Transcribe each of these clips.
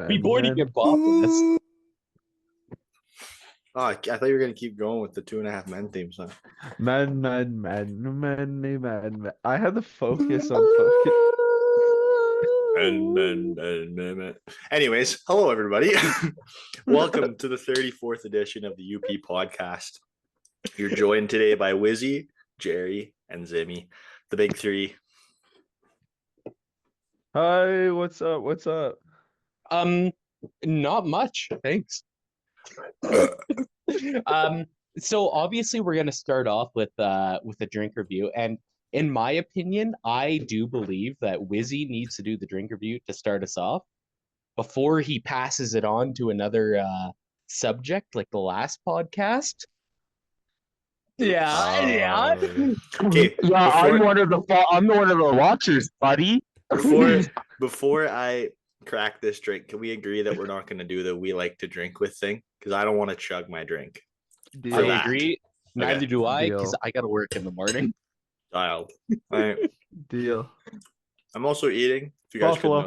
Be bored to get Bob for this. Oh, I thought you were gonna keep going with the 2.5 Men theme song. Men. I had the focus on fucking. Men. Anyways, hello everybody. Welcome to the 34th edition of the UP podcast. You're joined today by Wizzy, Jerry, and Zimmy, the big three. Hi, what's up? What's up? Not much, thanks. So obviously we're gonna start off with a drink review, and in my opinion, I do believe that Wizzy needs to do the drink review to start us off before he passes it on to another subject like the last podcast. Yeah. Okay, I'm one of the watchers, buddy. before I crack this drink, can we agree that we're not going to do the "we like to drink with" thing? Because I don't want to chug my drink. Deal. I agree. Neither do I, because Deal. I gotta work in the morning. Dialed. All right. Deal. I'm also eating. If you guys Buffalo.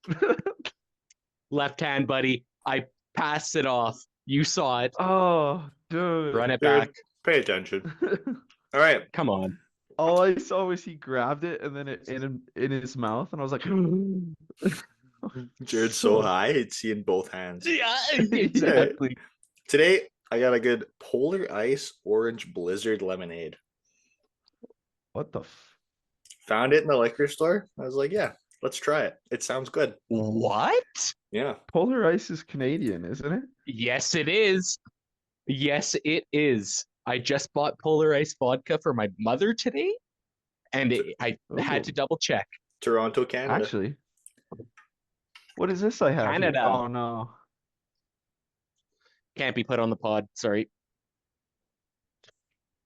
could notice. Left hand, buddy. I passed it off. You saw it. Oh, dude. Run it Dude, back. pay attention. All right. Come on. All I saw was he grabbed it and then it in his mouth, and I was like, Jared's so high, it's seeing both hands. Yeah, exactly. Today, I got a good Polar Ice Orange Blizzard Lemonade. What the? Found it in the liquor store. I was like, yeah, let's try it. It sounds good. What? Yeah. Polar Ice is Canadian, isn't it? Yes, it is. Yes, it is. I just bought Polar Ice vodka for my mother today, and I had to double check. Toronto, Canada. Actually, what is this I have here? Canada. Oh no. Can't be put on the pod. Sorry.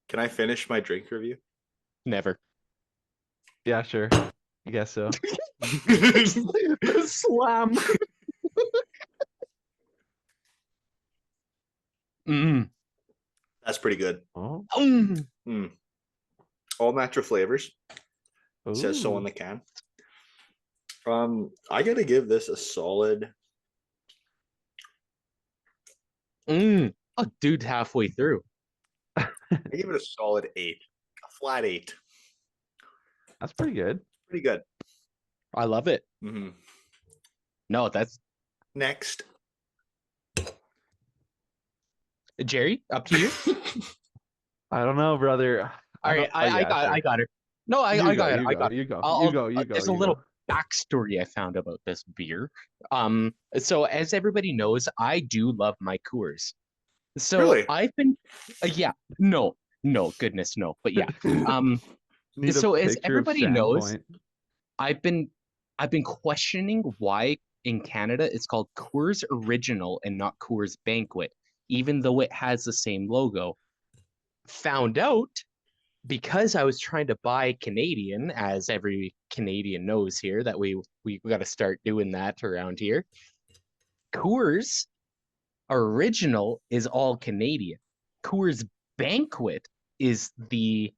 Can I finish my drink review? Never. Yeah, sure. I guess so. Slam. That's pretty good. Oh. All natural flavors. It says so Ooh. on the can. I gotta give this a solid. A dude halfway through. I give it a solid 8, a flat 8. That's pretty good. Pretty good. I love it. Mm-hmm. No, that's Next. Jerry. Up to you. I don't know, brother. All right, I got it. No, I got it. I got it. You go. I'll- You go. You go. There's a you little go. backstory I found about this beer. So as everybody knows, I do love my Coors. So Really? I've been, no, goodness, no, but yeah. Need a so as picture of everybody knows, Sandpoint. I've been questioning why in Canada it's called Coors Original and not Coors Banquet, even though it has the same logo. Found out because I was trying to buy Canadian, as every Canadian knows here, that we got to start doing that around here. Coors Original is all Canadian. Coors Banquet is the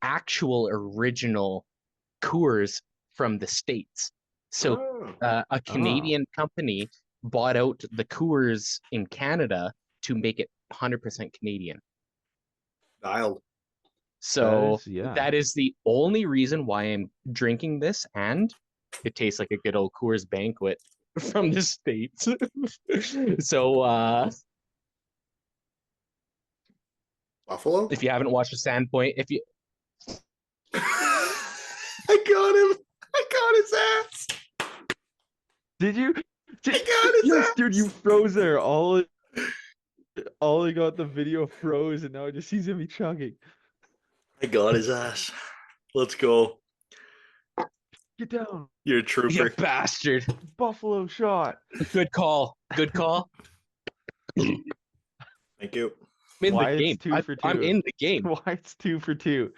actual original Coors from the States. So a Canadian company bought out the Coors in Canada to make it 100% Canadian. Dialed. So yeah. that is the only reason why I'm drinking this, and it tastes like a good old Coors Banquet from the States. So Buffalo? if you haven't watched the Sandpoint, if you I got him. I got his ass. Did you? I got his Yes, ass. dude, you froze there. All I got, the video froze, and now I just see Zimmy chugging. I got his ass. Let's go. Get down, You're a you trooper. bastard. Buffalo shot. Good call. Good call. Thank you. I'm in Why the it's game. 2 for 2? I'm in the game. Why it's 2 for 2?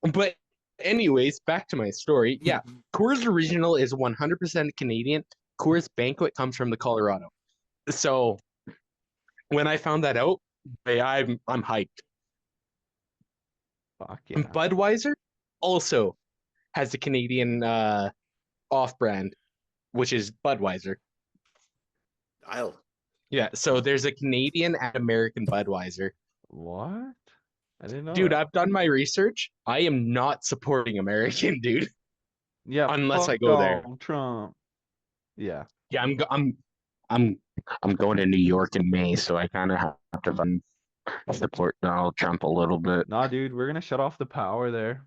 But anyways, back to my story. Yeah, Coors Original is 100% Canadian. Coors Banquet comes from the Colorado. So when I found that out, I'm hyped. Fuck yeah. And Budweiser, also has the Canadian off-brand, which is Budweiser. Dialed. Yeah, so there's a Canadian and American Budweiser. What? I didn't know Dude, that. I've done my research. I am not supporting American, dude, Yeah, unless I fuck go there. Donald Trump. Yeah. Yeah, I'm I'm going to New York in May, so I kind of have to support Donald Trump a little bit. Nah, dude, we're gonna shut off the power there.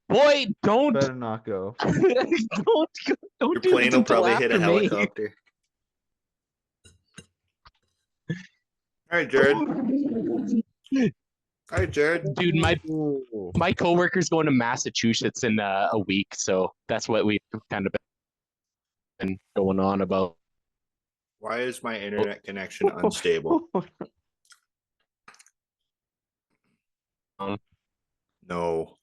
Boy, don't Better not go. don't Your do plane this will until probably hit a after May. helicopter. All right, Jared. All right, Jared. Dude, Ooh. my coworker's going to Massachusetts in a week, so that's what we've kind of been going on about. Why is my internet connection unstable? No.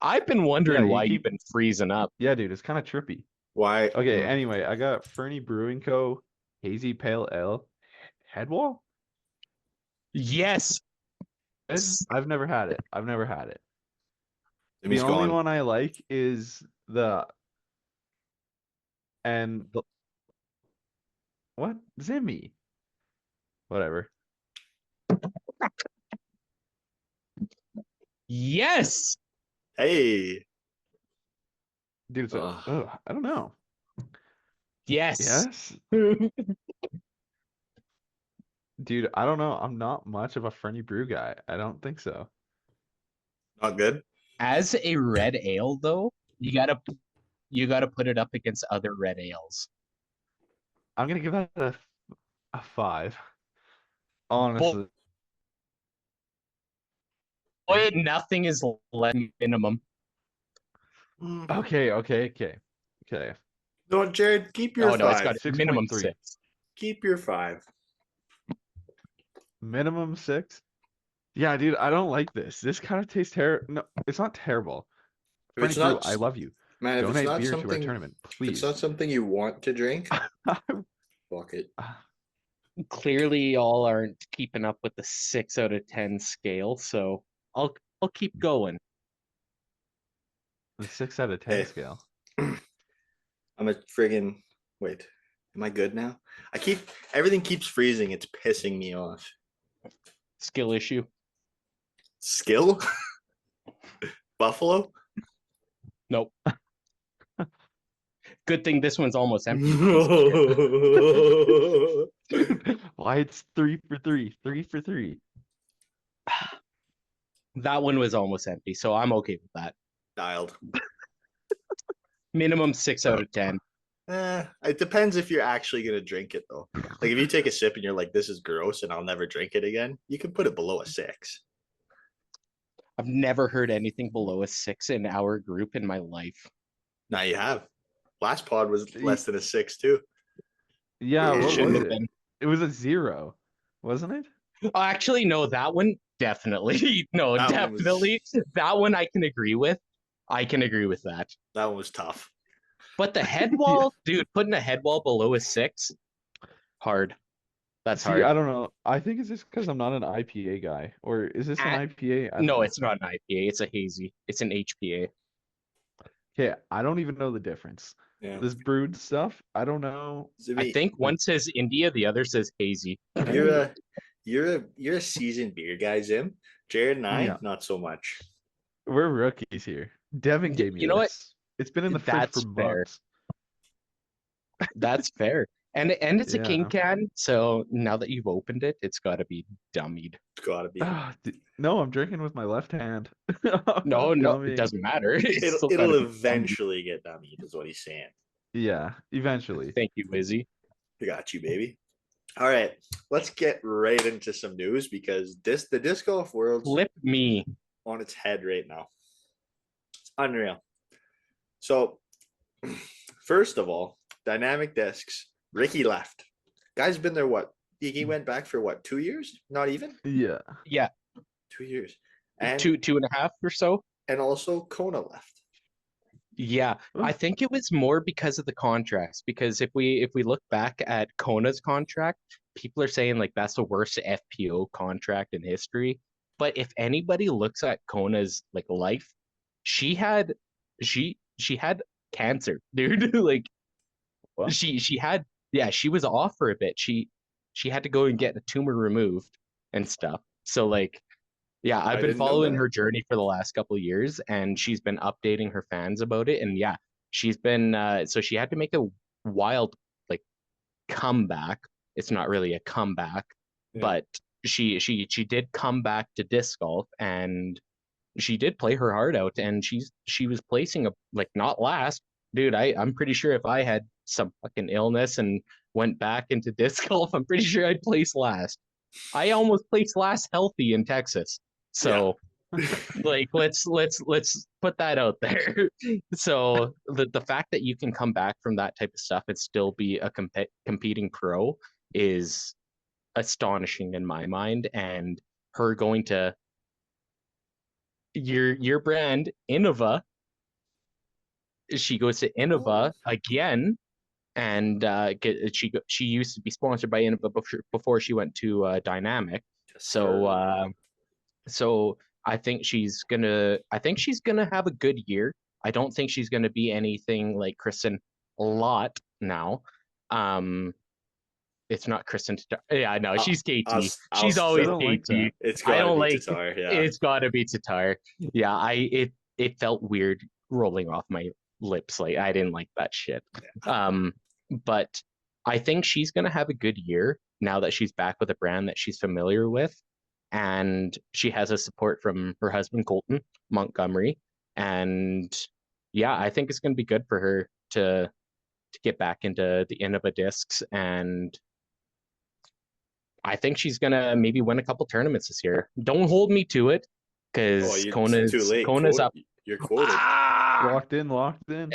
I've been wondering Yeah, you why keep- you've been freezing up. Yeah, dude, it's kind of trippy. Why? Okay, anyway, I got Fernie Brewing Co. Hazy Pale Ale. Headwall? Yes. I've never had it. I've never had it. Jimmy's The only gone. one I like is the what? Zimmy. Whatever. Yes. Hey. Dude, it's Ugh. I don't know. Yes. Yes? Dude, I don't know. I'm not much of a Fernie Brew guy. I don't think so. Not good. As a red ale, though, you gotta put it up against other red ales. I'm gonna give that a 5. Honestly. Boy, nothing is less minimum. Okay. No, Jared, keep your Oh no, it's 5. got minimum 6.3. 6. Keep your 5. Minimum 6? Yeah, dude, I don't like this. This kind of tastes terrible. No, it's not terrible. If it's Fernie Brew, not, I love you. man, if it's Donate not beer to our something, tournament, if it's please. not something you want to drink, fuck it. Clearly, y'all aren't keeping up with the 6 out of 10 scale, so I'll keep going. The 6 out of 10 Hey. scale. I'm a friggin' wait. Am I good now? Everything keeps freezing. It's pissing me off. Skill issue. Skill? Buffalo? Nope. Good thing this one's almost empty. Why it's 3 for 3. 3 for 3. That one was almost empty, so I'm okay with that. Dialed. Minimum 6 out of 10. It depends if you're actually gonna drink it though. Like if you take a sip and you're like, "This is gross," and I'll never drink it again, you can put it below a 6. I've never heard anything below a 6 in our group in my life. Now you have. Last pod was less than a 6 too. Yeah, It what Shouldn't was have it? been. It was a 0, wasn't it? Oh, actually, no, that one definitely. No, That one was- definitely. That one I can agree with. I can agree with that. That one was tough. But the head wall, dude, putting a head wall below a 6, hard. That's See, hard. I don't know. I think it's just because I'm not an IPA guy. Or is this an IPA? I don't No, know. it's not an IPA. It's a hazy. It's an HPA. Okay, I don't even know the difference. Yeah. This brewed stuff, I don't know. I think one says India, the other says hazy. you're a seasoned beer guy, Zim. Jared and I, Yeah. not so much. We're rookies here. Devin gave me You know what? this. It's been in the fridge That's for fair. months. That's fair. And it's a king Yeah. can, so now that you've opened it, it's got to be dummied. It's gotta be. No, I'm drinking with my left hand. No, it Dumbing. doesn't matter. It's It'll, still it'll gotta be dummied. eventually get dummied, is what he's saying. Yeah, eventually. Thank you, Izzy. I got you, baby. All right, let's get right into some news because the disc golf world's Flip me. on its head right now. It's unreal. So, first of all, dynamic discs. Ricky left. Guy's been there. What? He went back for what? 2 years? Not even Yeah. Yeah, 2 years. And 2.5 or so. and also Kona left. Yeah, I think it was more because of the contracts. Because if we look back at Kona's contract, people are saying like that's the worst FPO contract in history. But if anybody looks at Kona's like life, she had she had cancer, dude. Like What? she had, yeah, she was off for a bit. She had to go and get a tumor removed and stuff. So like, yeah, I've I been didn't know following that. her journey for the last couple of years, and she's been updating her fans about it. And yeah, she's been so she had to make a wild like comeback. It's not really a comeback, Yeah. but she did come back to disc golf, and she did play her heart out, and she was placing a like not last. Dude, I'm pretty sure if I had some fucking illness and went back into disc golf, I'm pretty sure I'd place last. I almost placed last healthy in Texas. Yeah. So like let's put that out there. So the fact that you can come back from that type of stuff and still be a competing pro is astonishing in my mind. And her going to your brand Innova, she goes to Innova again, and she used to be sponsored by Innova before she went to Dynamic. Yes, So sir. so I think she's gonna have a good year. I don't think she's gonna be anything like Kristen Lott now. Um, it's not Kristen. Yeah, no, I'll, she's I'll, KT. I'll She's I always still, don't like that. KT. it's I got to don't be like. Tatar. Yeah. It's got to be Tatar. Yeah, it felt weird rolling off my lips. Like I didn't like that shit. Um, but I think she's gonna have a good year now that she's back with a brand that she's familiar with, and she has a support from her husband Colton Montgomery. And yeah, I think it's gonna be good for her to get back into the Innova discs, and I think she's gonna maybe win a couple tournaments this year. Don't hold me to it, Oh, because you too Kona's late. Kona's up. You're quoted. Ah, Locked in, locked in.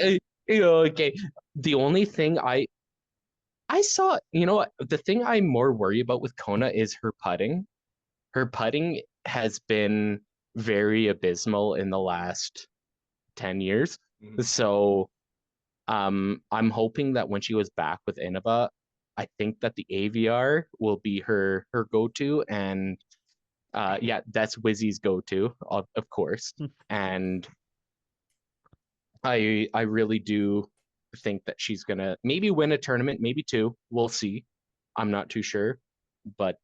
okay. The only thing I saw, you know what, the thing I'm more worried about with Kona is her putting. Her putting has been very abysmal in the last 10 years. Mhm. So I'm hoping that when she was back with Innova, I think that the AVR will be her go-to, and yeah, that's Wizzy's go-to, of course. And I really do think that she's gonna maybe win a tournament, maybe two. We'll see. I'm not too sure. But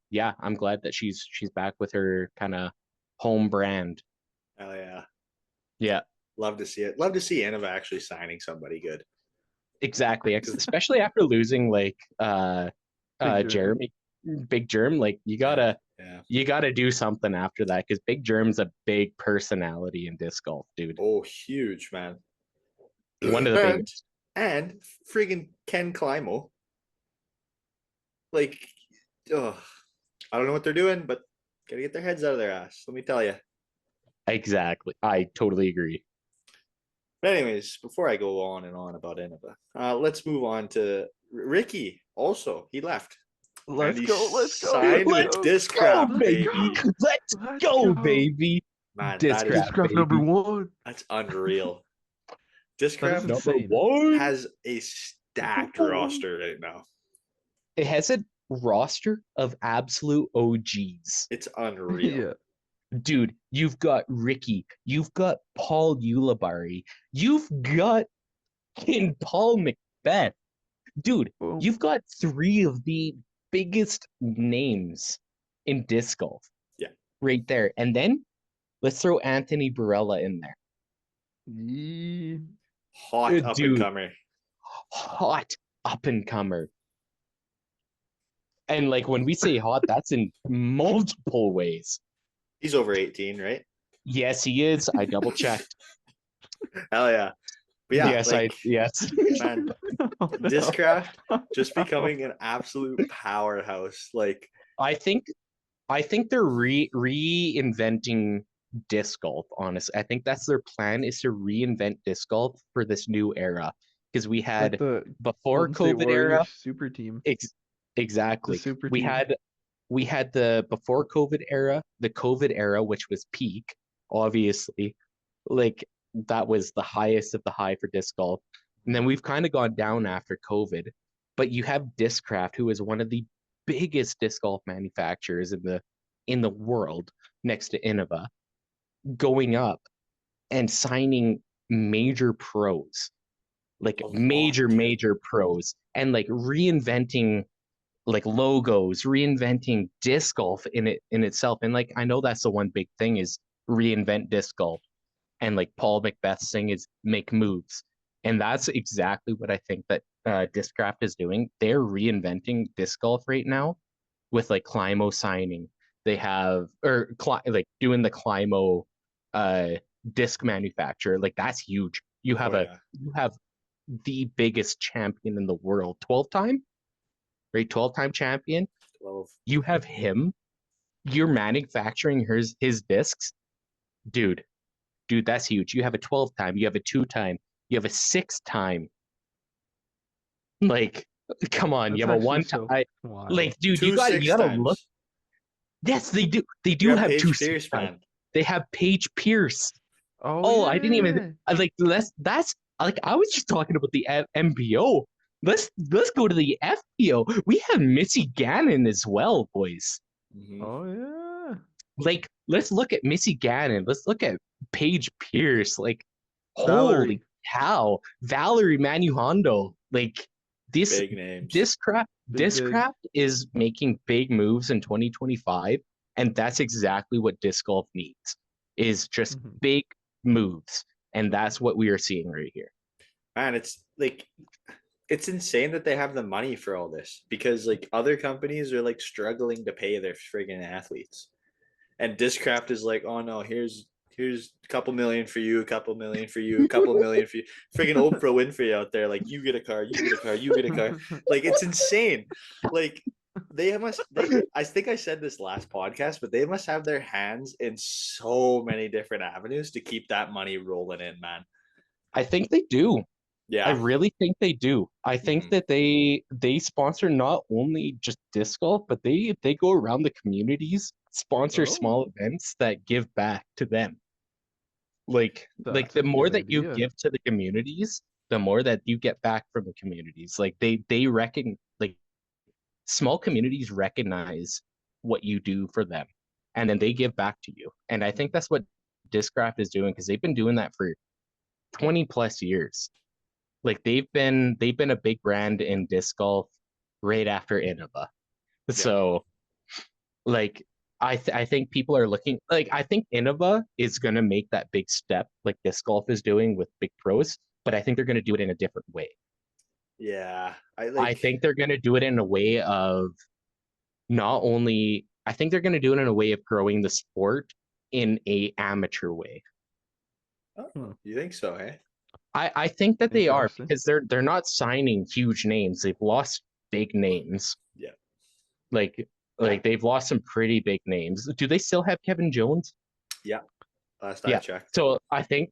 yeah, I'm glad that she's back with her kind of home brand. Oh yeah. Yeah, Love to see it. Love to see Innova actually signing somebody good. exactly. Especially after losing like Big Germ. Jeremy, Big Germ. Like Yeah. you gotta do something after that, because Big Germ's a big personality in disc golf, dude. Oh, huge, man. One of the and biggest. and friggin' Ken Climo. Like, oh, I don't know what they're doing, but gotta get their heads out of their ass. Let me tell you. Exactly. I totally agree. But anyways, before I go on and on about Innova, let's move on to Ricky. Also, he left. Let's And he go, let's go. signed with Let's Discraft, go, baby. baby. Let's Let's go, go. baby. Man, Discraft, Discraft number baby. one. that's unreal. That is Discraft Number insane. one. has a stacked roster right now. It has a roster of absolute OGs. It's unreal. Yeah. Dude, you've got Ricky, you've got Paul Ulibarri, you've got Paul Macbeth. Dude, Boom. you've got three of the biggest names in disc golf. Yeah. Right there. And then let's throw Anthony Barella in there. Yeah. Hot up and Dude, comer. hot up and comer. And like when we say hot, that's in multiple ways. He's over 18, right? Yes, he is. I double checked. Hell yeah. But yeah, Yes, like, yes. man, Oh, no. Discraft just becoming an absolute powerhouse. Like, I think they're reinventing disc golf, honestly. I think that's their plan, is to reinvent disc golf for this new era. Because we Like had the before Golden State COVID Warriors era, super team. The exactly. super We team. had the before COVID era, the COVID era, which was peak, obviously. Like that was the highest of the high for disc golf. And then we've kind of gone down after COVID. But you have Discraft, who is one of the biggest disc golf manufacturers in the world, next to Innova, going up. and signing major pros, like A lot, major, too. major pros, and like reinventing like logos, reinventing disc golf in itself. And like I know that's the one big thing is reinvent disc golf. And like Paul Macbeth's thing is make moves. And that's exactly what I think that Discraft is doing. They're reinventing disc golf right now with like Climo signing. They have like doing the Climo uh disc manufacturer. Like that's huge. You have Oh, yeah. you have the biggest champion in the world, 12 time, right? 12-time champion. 12. You have him. You're manufacturing his discs, dude. Dude, that's huge. You have a 12-time. You have a 2-time. You have a 6-time. Like, come on. You That's have a actually 1-time. so wild. Like, dude, Two you six gotta look. times. Yes, they do. They You do got have two Paige 6 Pierce, times. man. They have Paige Pierce. Oh Oh, yeah. I didn't even. I like that's like I was just talking about the MPO. Let's go to the FPO. We have Missy Gannon as well, boys. Mhm. Oh yeah. Like, let's look at Missy Gannon. Let's look at Paige Pierce. Like, holy Valerie. cow, Valerie Manuhondo. Like, this Big names. Big. Discraft is making big moves in 2025, and that's exactly what disc golf needs. Is just Mhm. big moves, and that's what we are seeing right here. Man, it's like it's insane that they have the money for all this because like other companies are like struggling to pay their friggin' athletes. And Discraft is like, oh no, here's a couple million for you, a couple million for you, a couple million for you. Friggin' Oprah Winfrey out there, like you get a car, you get a car, you get a car. Like it's insane. Like I think I said this last podcast, but they must have their hands in so many different avenues to keep that money rolling in, man. I think they do. I Yeah. really think they do. I think Mhm. that they sponsor not only just disc golf, but they go around the communities, sponsor Oh. small events that give back to them. Like That's the a more good that you idea. give to the communities, the more that you get back from the communities. Like they reckon like small communities recognize what you do for them, and then they give back to you. And I think that's what Discraft is doing because they've been doing that for 20 plus years. Like they've been a big brand in disc golf right after Innova. So like I think people are looking like I think Innova is gonna make that big step like disc golf is doing with big pros, but I think they're gonna do it in a different way. Yeah. I think they're gonna do it in a way of not only I think they're gonna do it in a way of growing the sport in a amateur way. Oh, you think so, eh? I think that they are Interesting. because they're not signing huge names. They've lost big names. Yeah. Like they've lost some pretty big names. Do they still have Kevin Jones? Yeah. Last I Yeah. checked. So I think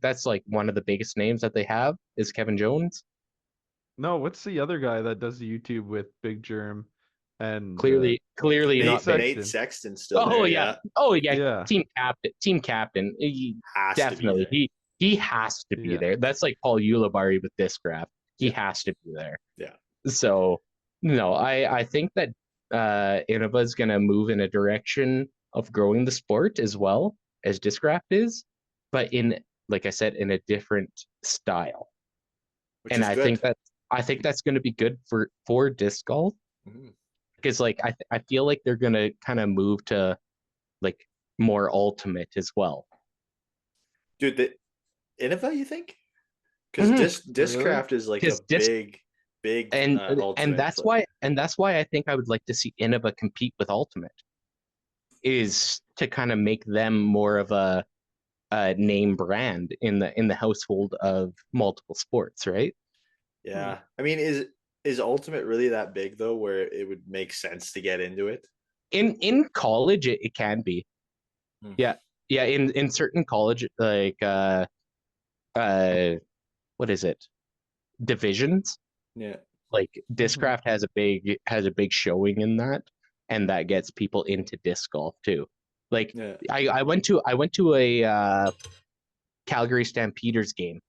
that's like one of the biggest names that they have is Kevin Jones. No, what's the other guy that does the YouTube with Big Germ and Clearly Nate not big. Nate Sexton? Sexton's still Oh there, yeah. yeah. Oh yeah. Yeah. Team captain. He Has to be definitely there. he has to be Yeah. there. That's like Paul Ulibarri with Discraft. He Yeah. has to be there. Yeah. So no, I think that Innova is gonna move in a direction of growing the sport as well as Discraft is, but in like I said, in a different style. Which And is good. I think that's gonna be good for disc golf Mhm. because like I feel like they're gonna kind of move to like more ultimate as well. Dude, the Innova, you think? Because Mhm. Really? Discraft is like a Because disc big and ultimate. that's why I think I would like to see Innova compete with Ultimate is to kind of make them more of a name brand in the household of multiple sports, right? Yeah. I mean, is ultimate really that big though, where it would make sense to get into it? In college it can be. Hmm. Yeah. Yeah, in certain college like uh what is it? Divisions. Yeah. Like Mhm. Discraft has a big showing in that, and that gets people into disc golf too. Like Yeah. I went to a Calgary Stampeders game,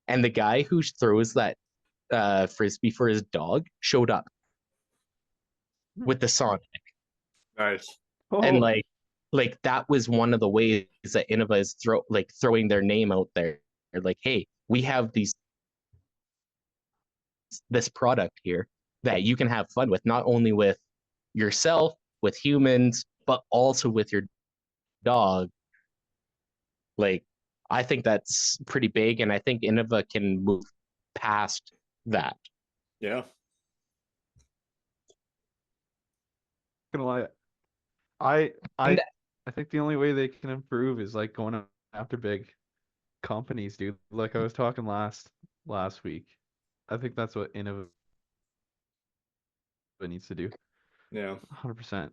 and the guy who throws that frisbee for his dog showed up with the Sonic, Nice. and Oh, like like that was one of the ways that Innova is throwing their name out there. They're like, hey, we have this product here that you can have fun with, not only with yourself, with humans, but also with your dog. Like, I think that's pretty big, and I think Innova can move past that. Yeah. Gonna lie, I And I think the only way they can improve is like going after big companies, dude. Like I was talking last week. I think that's what Innova needs to do. Yeah. 100%.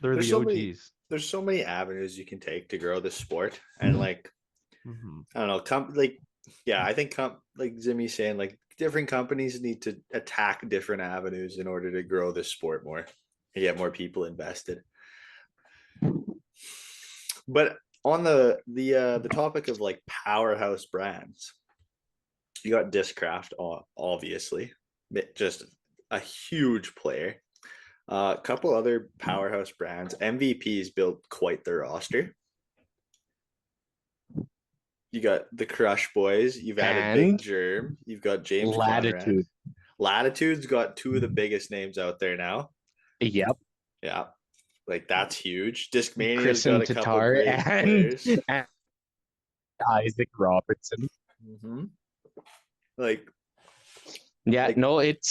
They're There's the so many OGs. there's so many avenues you can take to grow this sport. And like, Hmm. I don't know, I think like Zimmy's saying, like different companies need to attack different avenues in order to grow this sport more and get more people invested. But on the topic of like powerhouse brands, you got Discraft, obviously, just a huge player. A couple other powerhouse brands. MVP's built quite the roster. You got the Crush Boys. You've added Big and Germ. You've got James Conrad. Latitude. Latitude's got two of the biggest names out there now. Yep. Yeah, like that's huge. Discmania's Chris got and a couple Tatar great players. and Isaac Robertson. Mm-hmm. Like, Yeah, like no, it's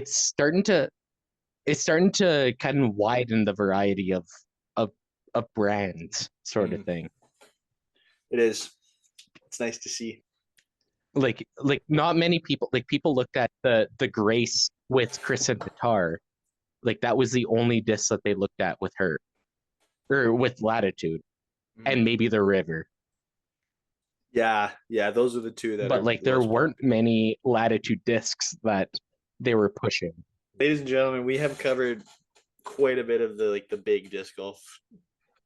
starting to kind of widen the variety of of brands, sort of thing. it is. It's nice to see. Like not many people, like people looked at the Grace with Chris and Tatar. Like that was the only disc that they looked at with her, or with Latitude, and maybe the River. Yeah, those are the two that But are like there most weren't popular. many Latitude discs that they were pushing. Ladies and gentlemen, we have covered quite a bit of the big disc golf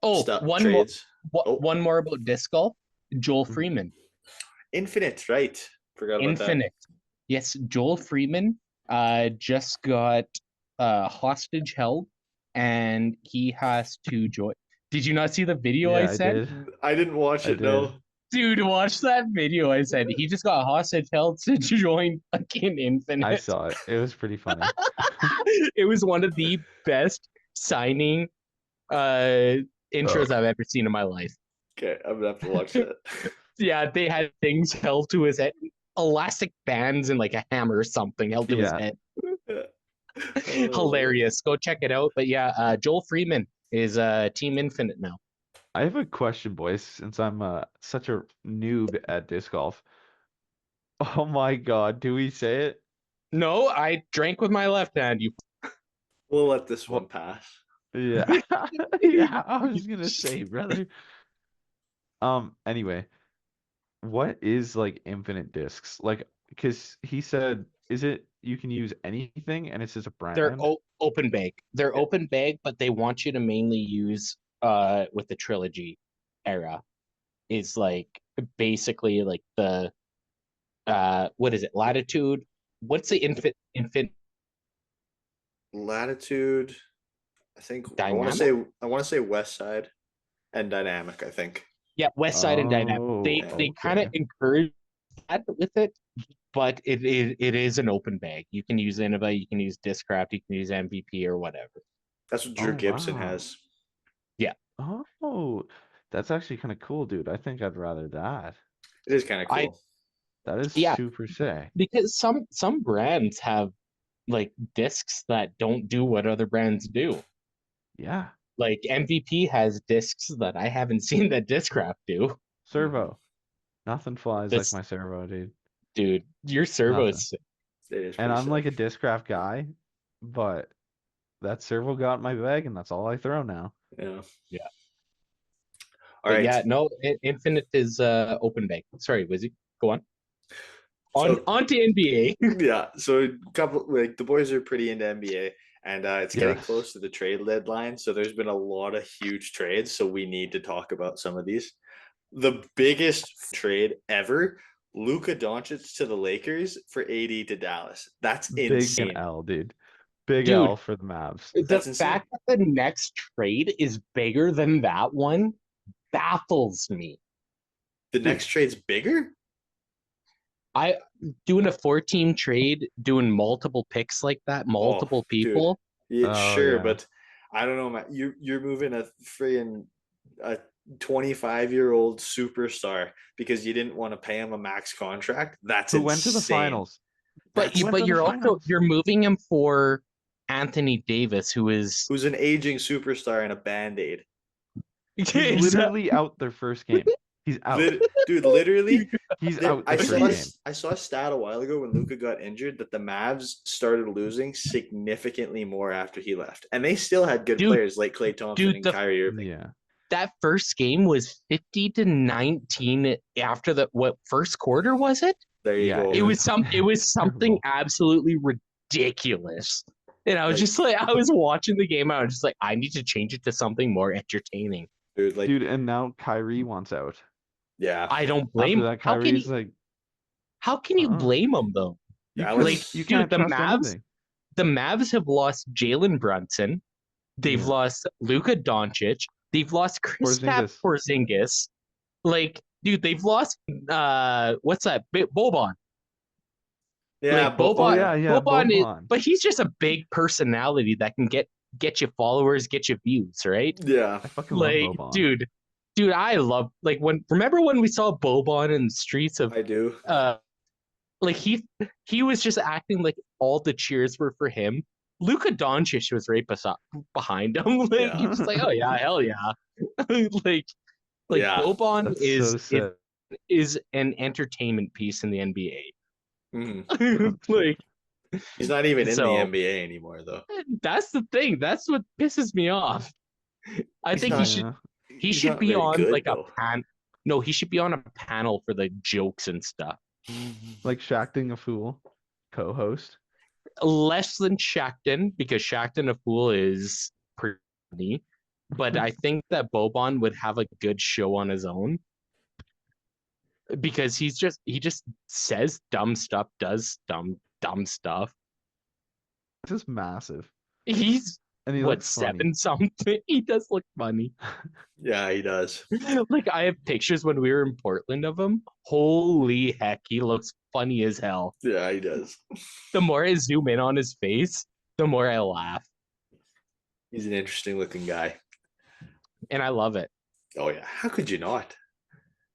Oh, stuff trades. one more about disc golf. Joel Mhm. Freeman. Infinite, right? Forgot about that. Infinite. Yes, Joel Freeman just got hostage held, and he has to join. Did you not see the video I Yeah, I sent? did. I didn't watch I it. did. No. Dude, watch that video I sent. He just got hostage held to join fucking Infinite. I saw it. It was pretty funny. It was one of the best signing intros I've ever seen in my life. Okay, I'm gonna have to watch that. Yeah, they had things held to his head, elastic bands and like a hammer or something held to his Yeah. head. Oh. Hilarious. Go check it out. But yeah, Joel Freeman is Team Infinite now. I have a question, boys, since I'm such a noob at disc golf. Oh my God, do we say it? No, I drank with my left hand. You We'll let this one Well, pass. yeah. Yeah, I was gonna say, brother. Anyway, what is like infinite discs? Like, because he said, is it you can use anything and it's just a they're brand? open bag. They're Yeah. open bag, but they want you to mainly use with the trilogy era. Is like basically like the what is it? Latitude. What's the infant Latitude. I think dynamic? I want to say West Side and Dynamic. I think. Yeah, West Side and Dynamic. They Oh, kind of okay. encourage that with it, but it is an open bag. You can use Innova, you can use Discraft, you can use MVP or whatever. That's what Drew Oh, Gibson wow. has. Yeah, Oh, that's actually kind of cool, dude. I think I'd rather that. It is kind of I cool. That is yeah, super sick. because some brands have like discs that don't do what other brands do. Yeah. Like MVP has discs that I haven't seen that Discraft do. Servo. Nothing flies like This my servo, dude. dude, your servo Nothing. is It is And pretty I'm like a sick. discraft guy, but that servo got in my bag and that's all I throw now. Yeah. yeah. All But right. yeah, no, Infinite is open bag. Sorry, Wizzy, go on. So On to NBA. yeah, so a couple like the boys are pretty into NBA, and it's getting Yes. close to the trade deadline. So there's been a lot of huge trades. So we need to talk about some of these. The biggest trade ever: Luka Doncic to the Lakers for AD to Dallas. That's Big and insane. L, dude. Big Dude. L for the Mavs. The That's insane. fact that the next trade is bigger than that one baffles me. The next trade's bigger? I doing a 4-team trade, doing multiple picks like that, multiple people. Dude. Yeah, Oh, sure, yeah. but I don't know, man. You're moving a 25-year-old superstar because you didn't want to pay him a max contract. That's Who went to the insane. finals? But That's- went to the you're also finals. you're moving him for Anthony Davis, who is who's an aging superstar in a band-aid. He's literally out their first game. He's out. Dude, literally, He's out the I first saw game. I saw a stat a while ago when Luka got injured that the Mavs started losing significantly more after he left, and they still had good Dude, players like Klay Thompson and the- Kyrie Irving. Yeah. that first game was 50-19 after the first quarter, was it? There you Yeah, go. It was something terrible. absolutely ridiculous. And I was just like, I was watching the game, and I was just like, I need to change it to something more entertaining. dude. Like, Dude, and now Kyrie wants out. yeah, I don't blame After him. that, Kyrie's like, How can you blame him though? you Yeah, can't, like, you dude, can't the trust Mavs- anything. The Mavs have lost Jalen Brunson. They've Yeah. lost Luka Doncic. They've lost Kristaps Porzingis. Like, dude, they've lost what's that? Boban. yeah, Like Boban, yeah, Boban is, Boban. but he's just a big personality that can get you followers, get you views, right? yeah. I fucking Like, love Boban. dude, I love like remember when we saw Boban in the streets of I do. like he was just acting like all the cheers were for him. Luka Doncic was right behind him. Like Yeah. he was like, oh yeah, hell yeah. like Yeah. Boban That's is so sick. is an entertainment piece in the NBA. Mhm. like He's not even in So- the NBA anymore, though. that's the thing. That's what pisses me off. I He's think not- he He's should not be very on good, like though. a pan. No, he should be on a panel for the jokes and stuff. Like Shacting a Fool, co-host. Less than Shackton, because Shackton a fool is pretty funny. But I think that Boban would have a good show on his own. Because he just says dumb stuff, does dumb stuff. This is massive. He's And he what, looks funny. 7 something? He does look funny. Yeah, he does. Like I have pictures when we were in Portland of him. Holy heck, he looks funny as hell. Yeah, he does. The more I zoom in on his face, the more I laugh. He's an interesting looking guy. And I love it. Oh yeah, how could you not?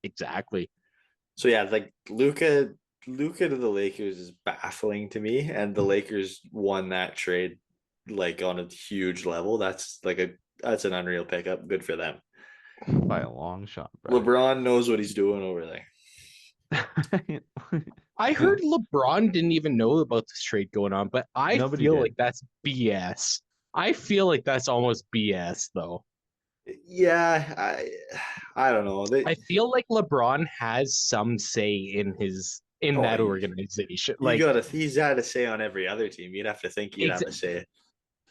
Exactly. So yeah, like Luka to the Lakers is baffling to me, and the Lakers won that trade like on a huge level. That's an unreal pickup. Good for them. By a long shot, bro. LeBron knows what he's doing over there. I heard LeBron didn't even know about this trade going on, but I Nobody feel did. like that's BS. I feel like that's almost BS though. Yeah, I don't know. I feel like LeBron has some say in Oh, that he- organization. You Like he's had a say on every other team. You'd have to think he'd have a say.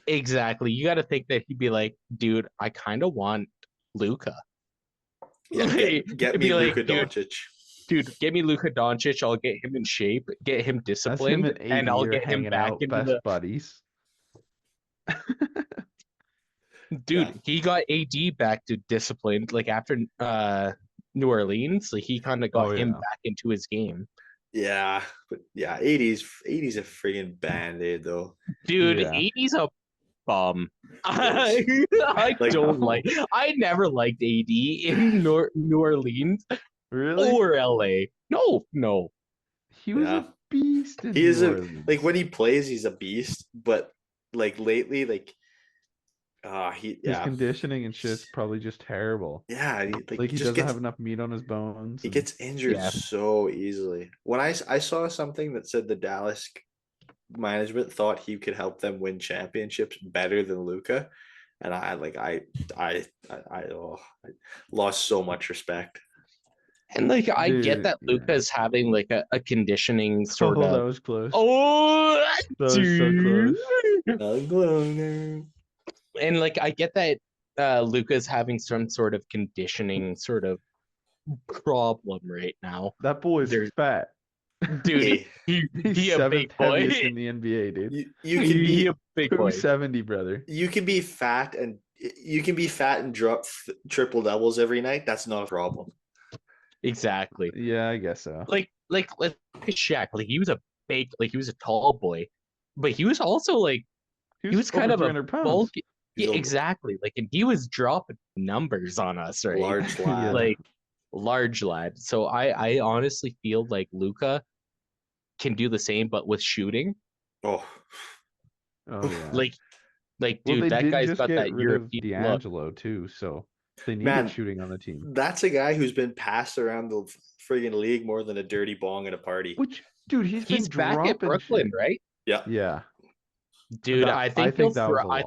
exactly. You got to think that he'd be like, dude, I kind of want Luka. Yeah, Like, get it'd me be like, Luka dude, Doncic. Dude, get me Luka Doncic. I'll get him in shape, get him That's him disciplined, and AD and I'll are get him hanging back out, into best the buddies. dude. Yeah. He got AD back to disciplined, like after New Orleans. Like he kind of got Oh, him yeah. back into his game. Yeah, but yeah, 80's a friggin' band-aid though. Dude, Yeah. 80's a bum. Yes. I Like- don't like. I never liked AD in New Orleans Really? or LA. No. He was Yeah. a beast in He is New a Orleans. like when he plays, he's a beast. But like lately, like His yeah, conditioning and shit's probably just terrible. yeah, he, Like he just doesn't gets have enough meat on his bones. he and- gets injured Yeah. so easily. When I saw something that said the Dallas management thought he could help them win championships better than Luca, and I lost so much respect. And like I get Dude, that yeah. Luca's having like a conditioning sort Oh, of. that was close. Oh, That was so dude. close. And like I get that Luca's having some sort of conditioning sort of problem right now. That boy's There's- fat. Dude, Hey, He's he a big seventh boy. heaviest in the NBA, dude. you can He a be big boy. 270, brother. you can be fat and drop triple doubles every night. That's not a problem. Exactly. Yeah, I guess so. Like Shaq. Like he was a he was a tall boy, but he was also like he was kind over of a 300 pounds. bulky. He's Yeah, a exactly. Like, and he was dropping numbers on us, right? large lad. Like large lad. So I honestly feel like Luca can do the same, but with shooting. Oh, Oh yeah. Like Well, dude, they that did guy's just got get that rid of European look. D'Angelo too, so they needed man, shooting on the team. that's a guy who's been passed around the friggin' league more than a dirty bong at a party. Which, dude, He's been back at dropping Brooklyn, shit. right? Yeah. Yeah, Dude, that I think that was a loss.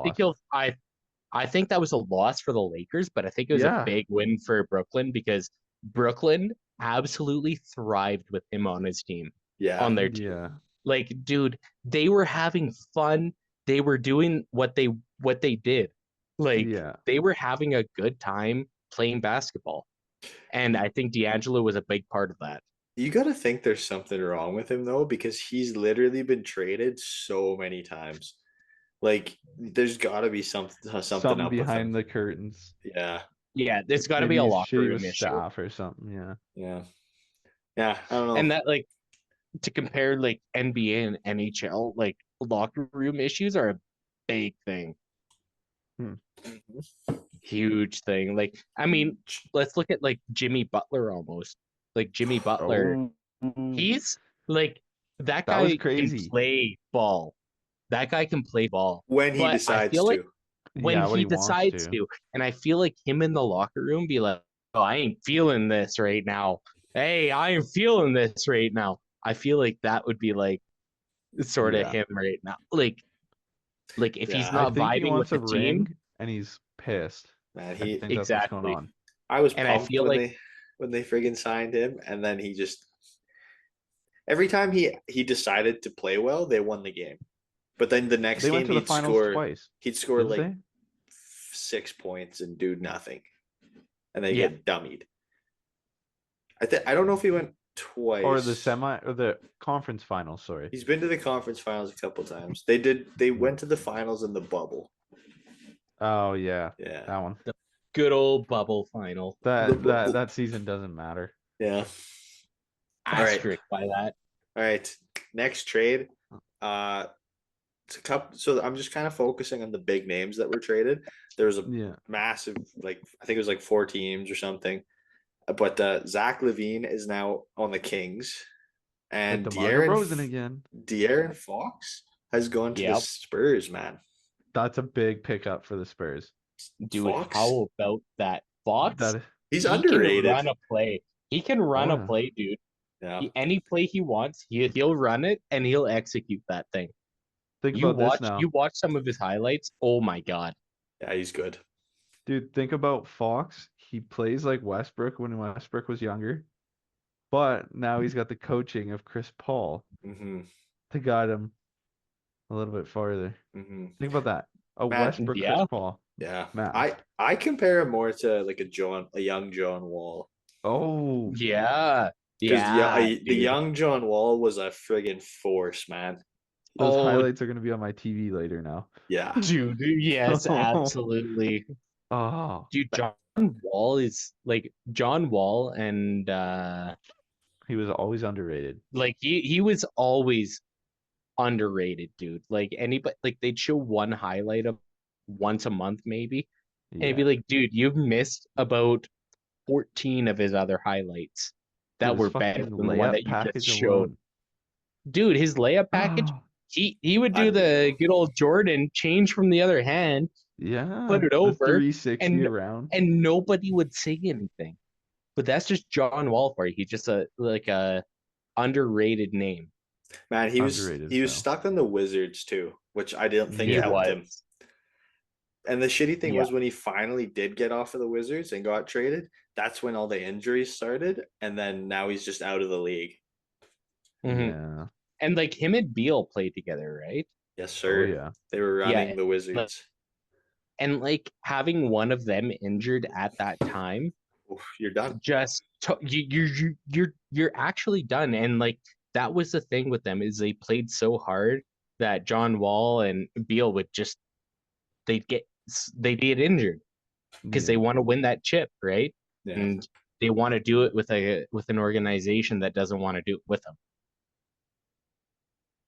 I think that was a loss for the Lakers, but I think it was a Yeah, big win for Brooklyn because Brooklyn absolutely thrived with him on his team, Yeah. on their team. yeah, Like, dude, they were having fun. They were doing what they did. Like, yeah. they were having a good time playing basketball. And I think D'Angelo was a big part of that. You got to think there's something wrong with him though, because he's literally been traded so many times. Like, there's got to be something Something up with him. behind the curtains. Yeah. Yeah, there's got to be Maybe a he's locker shitty room with issue. staff or something. Yeah. Yeah. Yeah. I don't know. And that, like, to compare like NBA and NHL, like locker room issues are a big thing. Huge thing. Like, I mean, let's look at like Jimmy Butler almost. Like Jimmy Butler, Oh, he's like that that was guy can crazy. play ball. That guy can play ball. When he But I decides feel like to. when Yeah, when he he wants decides to. to, and I feel like him in the locker room be like, "Oh, I ain't feeling this right now. Hey, I ain't feeling this right now." I feel like that would be like sort of Yeah. him right now. Like if he's Yeah. I not think he vibing with wants a the team, ring and he's pissed. Man, I he think that's what's going exactly. on. I was And I pumped feel like when they friggin' signed him, and then he just every time he decided to play well, they won the game. But then the next They went game to the finals twice. he'd score Didn't like they? 6 points and do nothing, and they Yeah. get dummied. I don't know if he went twice Or the conference finals, sorry. He's been to the conference finals a couple times. They went to the finals in the bubble. Oh yeah. Yeah. That one. good old bubble final. That season doesn't matter. Yeah. All right. Asterisk by that. All right. Next trade. It's a couple. So I'm just kind of focusing on the big names that were traded. There was a Yeah. massive, like I think it was like 4 teams or something. But Zach LaVine is now on the Kings, and With DeMar DeRozan again. De'Aaron Fox has gone to the Yep. Spurs. Man, That's a big pickup for the Spurs. Dude, Fox? how about that? Fox, That he's he underrated. can run a play. He can run Oh, a yeah. play, dude. Yeah. Any play he wants, he'll run it and he'll execute that thing. Think You about this watch now. you watch some of his highlights. Oh my god. Yeah, he's good. Dude, think about Fox. He plays like Westbrook when Westbrook was younger, but now he's got the coaching of Chris Paul Mm-hmm. to guide him a little bit farther. Mm-hmm. Think about that. A Man, Westbrook Chris yeah. Paul. Yeah. Math. I compare him more to like a young John Wall. Oh, Yeah. Because Yeah. the Dude. young John Wall was a friggin' force, man. those Oh, highlights are gonna be on my TV later now. Yeah. dude, yes, absolutely. Oh, Dude, John Wall is like John Wall and he was always underrated. like he was always underrated, dude. Like anybody, like they'd show one highlight of once a month maybe, and it'd be Yeah. like, dude, you've missed about 14 of his other highlights that Dude, were his better fucking than the one layup that you just package showed. alone. Dude, his layup package, he would do the Unreal. good old Jordan change from the other hand, Yeah, put it the over, 360 and around. and nobody would say anything. But that's just John Wall for you. He's just a underrated name. Man, Underrated, he was though. stuck on the Wizards too, which I didn't think He Yeah. helped him. was. And the shitty thing Yeah. was when he finally did get off of the Wizards and got traded, that's when all the injuries started, and then now he's just out of the league. Mhm. Yeah. And like him and Beal played together, right? Yes, Oh sir. yeah. They were Yeah, running the Wizards. And like having one of them injured at that time, Oof, you're done. just you're actually done. And like that was the thing with them is they played so hard that John Wall and Beal would just they'd get injured because they Yeah. want to win that chip, right? Yeah. And they want to do it with an organization that doesn't want to do it with them.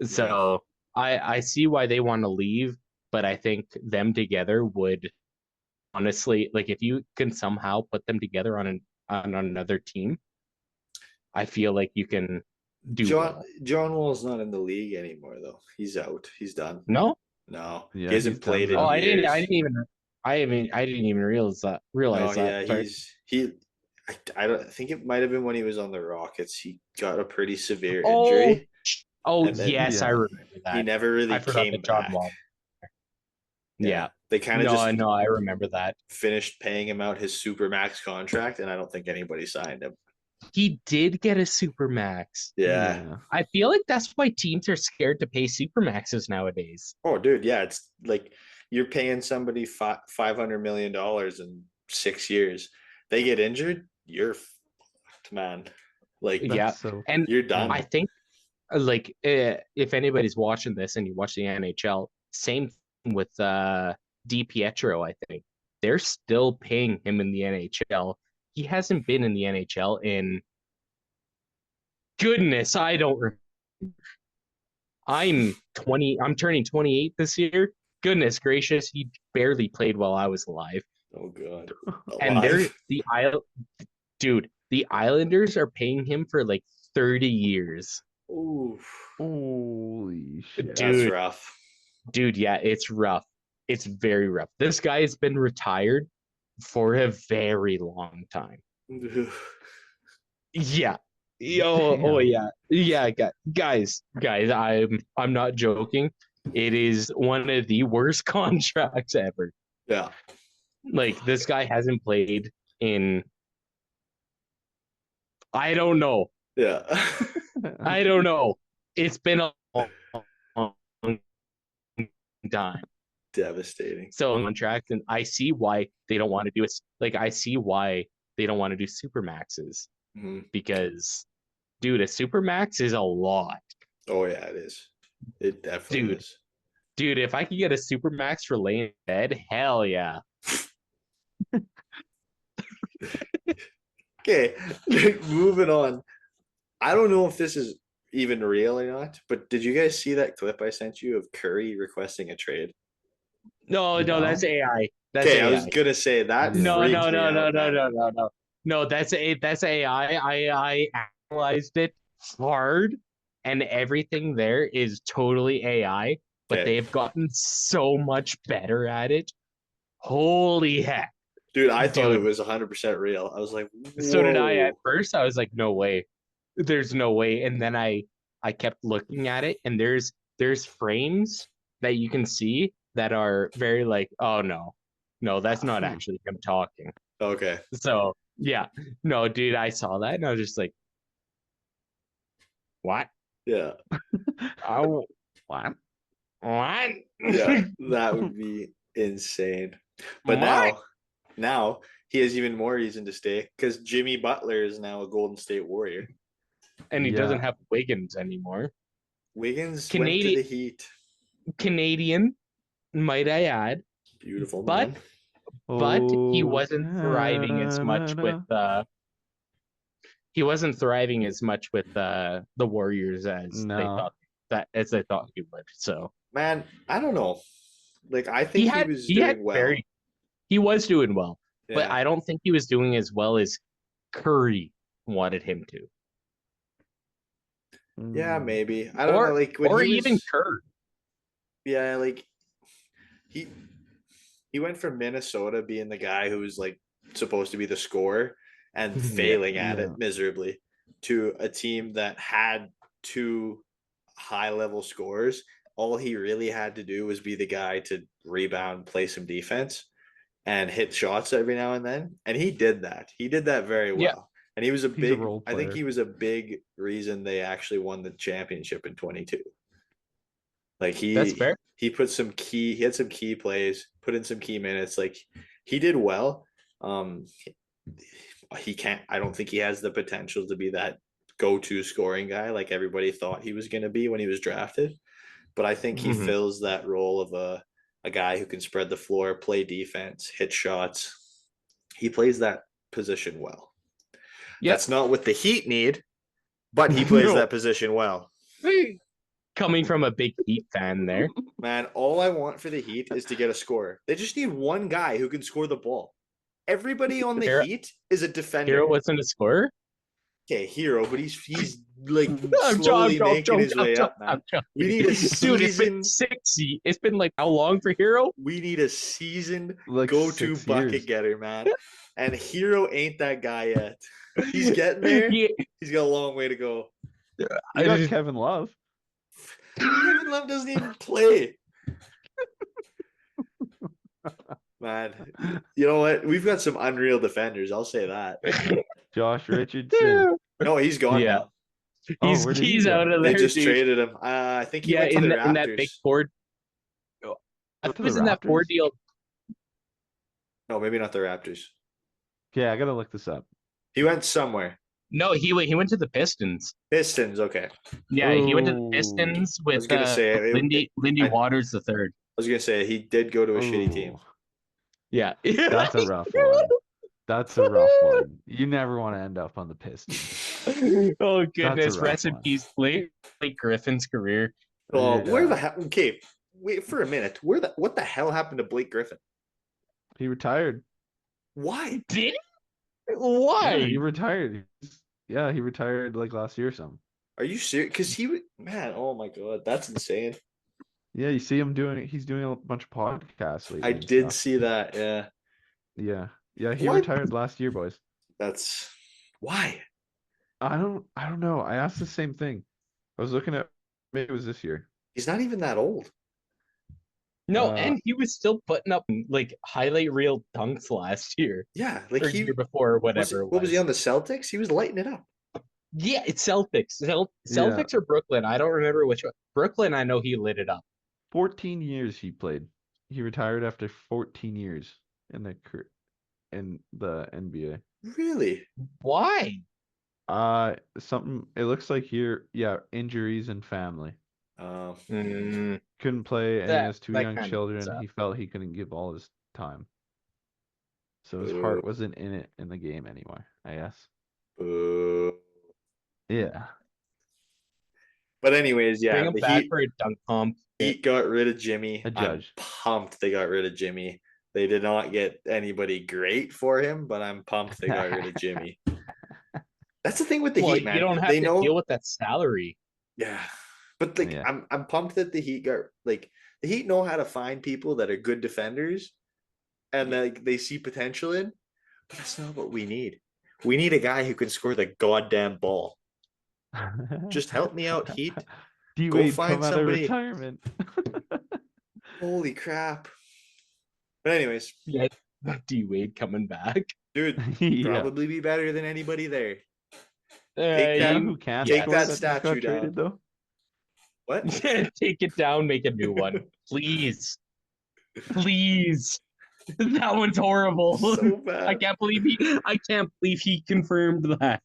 So I see why they want to leave, but I think them together would honestly, like, if you can somehow put them together on another team, I feel like you can do well. John Wall's not in the league anymore though. He's out. He's done. No? No, Yeah, he hasn't he's played done in Oh, now. years. I didn't even realize that. No, yeah, Sorry. I don't think it might have been when he was on the Rockets. He got a pretty severe Oh, injury, and then yes, I Yeah. remember he that. never really I forgot came that John back. Wall. Yeah. They kind of just No, I remember that. finished paying him out his supermax contract, and I don't think anybody signed him. He did get a supermax. Yeah. Yeah. I feel like that's why teams are scared to pay supermaxes nowadays. Oh, dude, yeah, it's like you're paying somebody $500 million in 6 years. They get injured, you're fucked, man. Like, Yeah. So And you're done. I think, like, if anybody's watching this and you watch the NHL, same thing with Di Pietro, I think. They're still paying him in the NHL. He hasn't been in the NHL in goodness, I don't remember. I'm turning 28 this year. Goodness gracious, he barely played while I was alive. Oh god. And Alive. the Islanders are paying him for like 30 years. Ooh, holy shit. that's Dude. rough. Dude, yeah, it's rough. It's very rough. This guy has been retired for a very long time. Yeah. Oh Damn. yeah. Guys, I'm not joking. It is one of the worst contracts ever. Yeah. Like, this guy hasn't played in, I don't know. Yeah. I don't know. It's been a long time. Devastating. So contract, and I see why they don't want to do it. Like, I see why they don't want to do super maxes, Mhm. because, dude, a super max is a lot. Oh yeah, it is. It definitely Dude. is. Dude, if I could get a super max for laying in bed, hell yeah. Okay, moving on. I don't know if this is even real or not, but did you guys see that clip I sent you of Curry requesting a trade? No, No. that's AI. That's Okay, AI. I was gonna say that Yeah. No, freaked me out, man. no. No, that's AI. I analyzed it hard, and everything there is totally AI, but Okay. they've gotten so much better at it. Holy heck. Dude, I thought it Dude. was 100% real. I was like, So did I at whoa. first. I was like, no way. There's no way. And then I kept looking at it, and there's frames that you can see that are very like, oh no. No, that's not actually him talking. Okay. So yeah. No, dude, I saw that and I was just like, what? Yeah. Oh, What? what? Yeah. That would be insane. But What? now he has even more reason to stay because Jimmy Butler is now a Golden State Warrior. And he Yeah. doesn't have Wiggins anymore. Wiggins went to the Heat. Canadian, might I add. Beautiful But man. he Oh, wasn't thriving as much with Canada. the Warriors as they No. thought he would. So Man, I don't know. Like I think he was he doing well. he was doing well, but Yeah. I don't think he was doing as well as Curry wanted him to. Yeah, Mm. maybe. I don't know. Like when or he even was, Kerr. yeah, like he went from Minnesota being the guy who was like supposed to be the scorer and failing at Yeah. it miserably to a team that had two high level scorers. All he really had to do was be the guy to rebound, play some defense, and hit shots every now and then. And he did that. He did that very well. Yeah. And he was a He's a big, role I think player. he was a big reason they actually won the championship in 22. Like That's fair. he had some key plays, put in some key minutes. Like he did well. He can't, I don't think he has the potential to be that go-to scoring guy like everybody thought he was going to be when he was drafted. But I think he Mhm. fills that role of a guy who can spread the floor, play defense, hit shots. He plays that position well. Yep. That's not what the Heat need, but he plays No. that position well. Coming from a big Heat fan there. Man, all I want for the Heat is to get a scorer. They just need one guy who can score the ball. Everybody on the Hero- Heat is a defender. Hero wasn't a scorer. Okay, Hero, but he's like I'm slowly joking, making his way up, man. We need a Dude, it's been seasoned. 60. It's been like how long for Hero? We need a seasoned Like go-to 6 bucket years. getter, man. And Hero ain't that guy yet. He's getting there. Yeah, He's got a long way to go. You I got just- Kevin Love. Kevin Love doesn't even play. Man, you know what? We've got some unreal defenders. I'll say that. Josh Richardson. No, he's gone Yeah. now. Oh, where did he he's go? out of They there. just dude. traded him. I think he Yeah, went to the Raptors. in that big Ford. I To think the it was in that Ford Raptors? deal. No, maybe not the Raptors. Yeah, I gotta look this up. He went somewhere. No, he went to the Pistons. Pistons. Okay. Yeah, he went to the Ooh. Pistons I was with gonna say Lindy I- Waters the third. I was gonna say he did go to a shitty team. Ooh, Yeah, that's a rough one. That's a rough one. You never want to end up on the Pistons. Oh goodness, rough rest in one. peace, Blake Griffin's career. Oh, where Yeah. the hell? Okay, wait for a minute. What the hell happened to Blake Griffin? He retired. Why? Did he? Yeah, Why? he retired. Yeah, he retired like last year or something. Are you serious? Because he would, man. Oh my god, that's insane. Yeah, you see him doing. He's doing a bunch of podcasts lately. I and did stuff. see that. Yeah, Yeah, he What? retired last year, boys. that's why. I don't know. I asked the same thing. I was looking at maybe it was this year. He's not even that old. No, Uh, and he was still putting up like highlight reel dunks last year Yeah, like or he year before, or was. whatever. it What was he on the Celtics? He was lighting it up. Yeah, it's Celtics. Yeah. Celtics or Brooklyn. I don't remember which one. Brooklyn, I know he lit it up. 14 years he played. He retired after 14 years in the NBA. Really? Why? Something. It looks like here. Yeah, injuries and family. Mm, Couldn't play, and he That- has 2 that young kinda adds children. up. He felt he couldn't give all his time, so his Boo. heart wasn't in it in the game anymore. I guess. Boo. Yeah. But anyways, yeah, bring him the back Heat, for a dunk pump. Heat got rid of Jimmy. A I'm judge. pumped they got rid of Jimmy. They did not get anybody great for him, but I'm pumped they got rid of Jimmy. That's the thing with the Well, Heat, man. you don't have They to know, deal with that salary. yeah. But like, Yeah. I'm pumped that the Heat got like the Heat know how to find people that are good defenders, and like they see potential in. But that's not what we need. We need a guy who can score the goddamn ball. Just help me out, Heat. D Go Wade find come out of somebody. retirement. Holy crap! But anyways, Yeah, D Wade coming back. dude, Yeah. probably be better than anybody there. You that- know who can't take score that just statue got traded though? What? Take it down, make a new one, please, please. That one's horrible. So bad. I can't believe he confirmed that.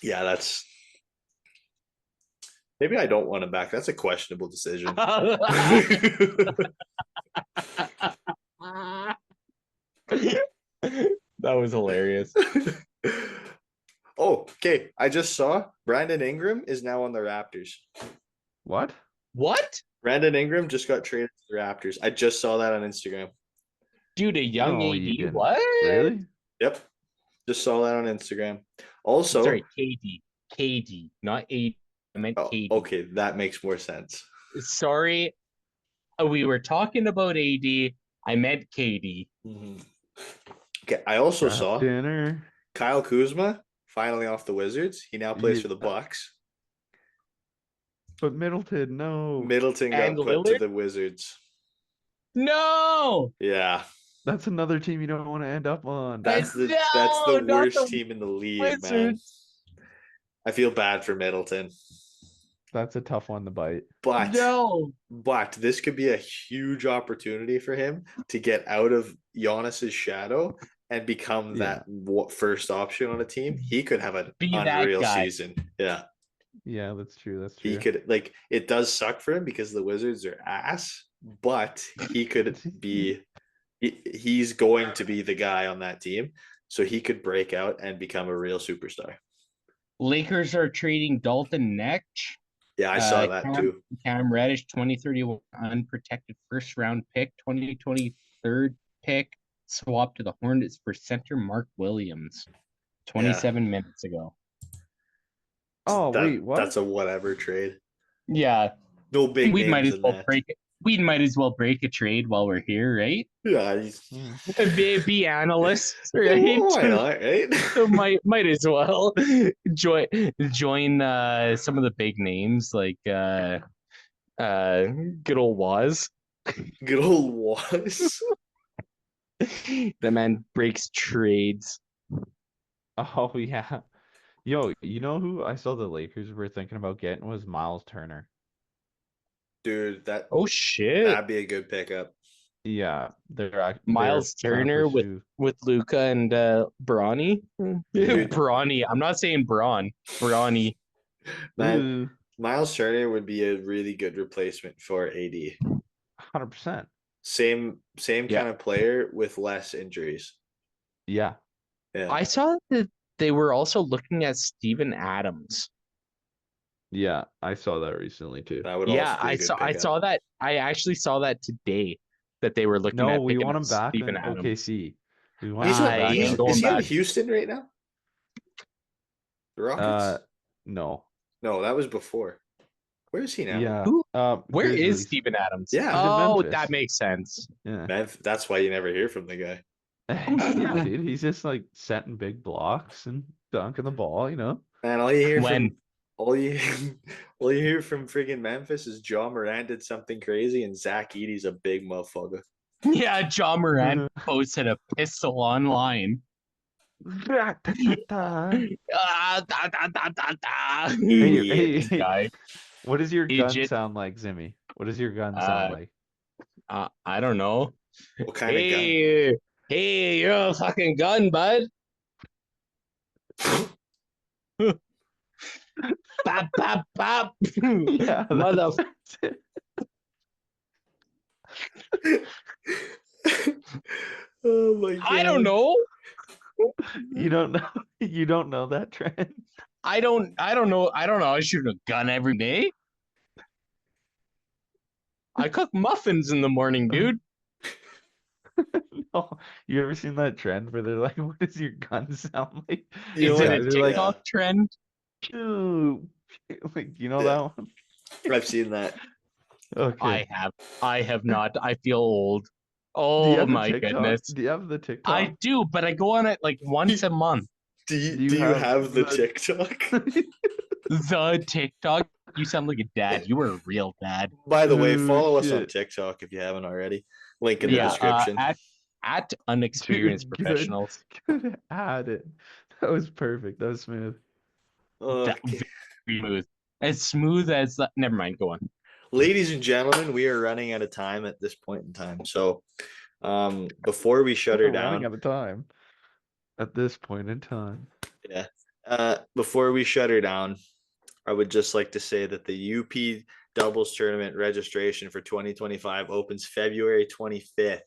Yeah, that's. Maybe I don't want him back. That's a questionable decision. That was hilarious. Oh, okay. I just saw Brandon Ingram is now on the Raptors. What? What? Brandon Ingram just got traded to the Raptors. I just saw that on Instagram. Dude, a young No, you AD. didn't. What? Really? Yep. Just saw that on Instagram. Also, Sorry, KD, not AD. I meant oh, KD. okay, that makes more sense. Sorry. We were talking about AD. I meant KD. Okay, I also Draft saw dinner. Kyle Kuzma finally off the Wizards. He now plays for the Yeah. Bucks. But Middleton, no. Middleton got And put to Lillard? the Wizards. No. Yeah, That's another team you don't want to end up on. that's the No, not worst the team in the league, man. Wizards. I feel bad for Middleton, That's a tough one to bite. but No. this could be a huge opportunity for him to get out of Giannis's shadow and become Yeah. that first option on a team, he could have an Be that unreal guy. season. Yeah. Yeah, that's true. That's He true. could, like, it does suck for him because the Wizards are ass, but he could be he's going to be the guy on that team. So he could break out and become a real superstar. Lakers are trading Dalton Necht. Yeah, I saw that too. Cam Reddish, 2031 unprotected first round pick, 2023 pick, swapped to the Hornets for center Mark Williams 27 minutes ago. Oh, wait, what? That's a whatever trade. Yeah. No big We names might as in well that. break it. We might as well break a trade while we're here, right? Yeah, Be analysts, right? why not, right? So might as well join some of the big names like good old Waz. Good old Was. The man breaks trades. Oh, yeah. Yo, you know who I saw the Lakers were thinking about getting was Miles Turner. Dude, Oh shit. that'd be a good pickup. Yeah, they're Miles trying to Turner pursue. with Luca and Bronny. Dude. Bronny. I'm not saying Braun. Bronny. Man, Miles Turner would be a really good replacement for AD. 100%. Same Yeah. kind of player with less injuries. Yeah. Yeah. I saw that they were also looking at Steven Adams. Yeah, I saw that recently too. That would Yeah, also be a good I pickup. saw that. I actually saw that today that they were looking No, at we picking want up him back Steven in Adams. OKC. We want him I back. ain't in going is he OKC. in back. Houston right now? The Rockets? No. No, that was before. Where is he now? Yeah. Who? Where is Grizzlies. Steven Adams? Yeah. He's in Oh, Memphis. that makes sense. Yeah. Man, that's why you never hear from the guy. Yeah, dude. He's just like setting big blocks and dunking the ball, you know? Man, all you hear When- from all you hear from friggin' Memphis is John Moran did something crazy and Zach Edey's a big motherfucker. Yeah, John Moran posted a pistol online. Da, da, da, da. Idiot. Hey, Guy. what does your gun Idiot. sound like, Zimmy? What does your gun sound like? I don't know. What kind of gun? Hey, you're a fucking gun, bud. Bop, bop, bop. Yeah, Mother. Oh my god. I don't know. You don't know. You don't know that trend. I don't know. I shoot a gun every day. I cook muffins in the morning, dude. No, you ever seen that trend where they're like, "What does your gun sound like?" You know Is it what? a They're like, TikTok trend? "Ew." Like, you know Yeah. that one? I've seen that. Okay. I have not. I feel old. Do you Oh have the my TikTok? goodness. Do you have the TikTok? I do, but I go on it like once a month. Do you Do you have the the- TikTok? The TikTok. You sound like a dad. You were a real dad. By the way, Oh, follow us on shit. TikTok if you haven't already. Link in the Yeah, description. at Unexperienced Dude, good. Professionals. Good at it. That was perfect. That was smooth. That Okay. very smooth. As smooth as never mind, go on. Ladies and gentlemen, we are running out of time at this point in time. So before we shut her We're running down, out of time. At this point in time. before we shut her down, I would just like to say that the UP doubles tournament registration for 2025 opens February 25th.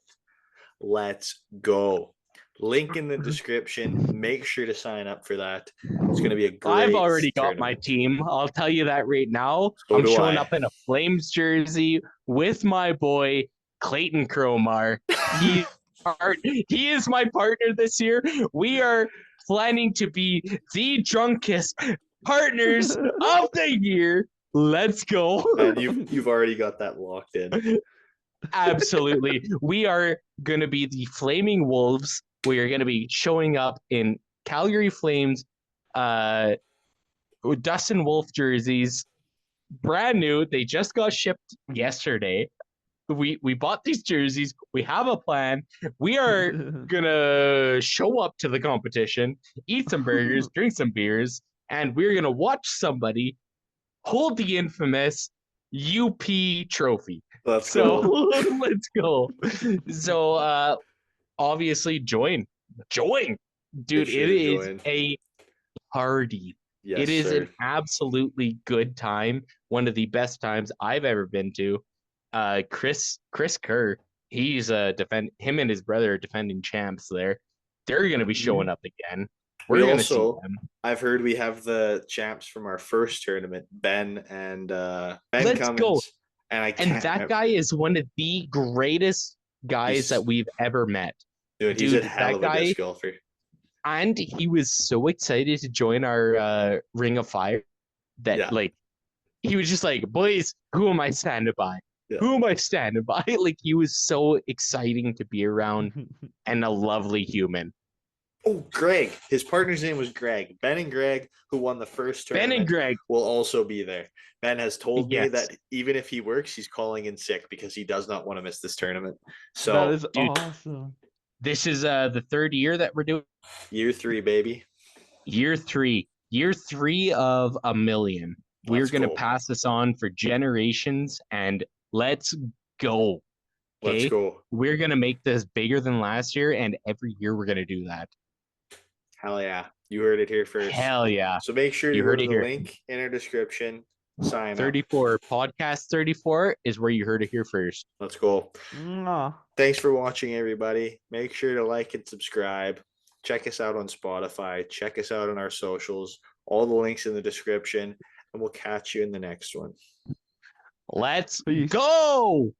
Let's go. Link in the description. Make sure to sign up for that. It's going to be a great I've already got my tournament. team. I'll tell you that right now. So I'm do showing I. up in a Flames jersey with my boy Clayton Cromar. He is my partner this year. We are planning to be the drunkest partners of the year. Let's go. And you've already got that locked in. Absolutely. We are going to be the Flaming Wolves. We are going to be showing up in Calgary Flames Dustin Wolf jerseys. Brand new. They just got shipped yesterday. We bought these jerseys. We have a plan. We are gonna show up to the competition, eat some burgers, drink some beers, and we're gonna watch somebody hold the infamous UP trophy. Let's So go. let's go. So obviously join join. Dude, should it is join. a party. Yes, It is sir. an absolutely good time. One of the best times I've ever been to. Chris Kerr, he's him and his brother are defending champs there. They're gonna be showing up again. We We're gonna see also, them. I've heard we have the champs from our first tournament, Ben and Ben Let's Cummins. go. And I And can't that remember. guy is one of the greatest guys He's- that we've ever met. Dude, he's a hell that of a guy, disc golfer. and he was so excited to join our Ring of Fire that Yeah. like he was just like, boys, who am I standing by? Yeah. Who am I standing by? Like he was so exciting to be around and a lovely human. Oh, Greg. His partner's name was Greg. Ben and Greg, who won the first Ben tournament, and Greg. will also be there. Ben has told me Yes. that even if he works, he's calling in sick because he does not want to miss this tournament. So That is dude, awesome. This is the third year that we're doing. year 3, baby. Year three of a million. We're Let's gonna go. pass this on for generations, and let's go. Let's Okay, go. we're gonna make this bigger than last year, and every year we're gonna do that. Hell yeah. You heard it here first. Hell yeah. So make sure You you go heard to it the here. link in our description. Sign up. 34 podcast 34 is where you heard it here first. Let's go. Mwah. Thanks for watching, everybody. Make sure to like and subscribe. Check us out on Spotify. Check us out on our socials. All the links in the description. And we'll catch you in the next one. Let's Peace. go.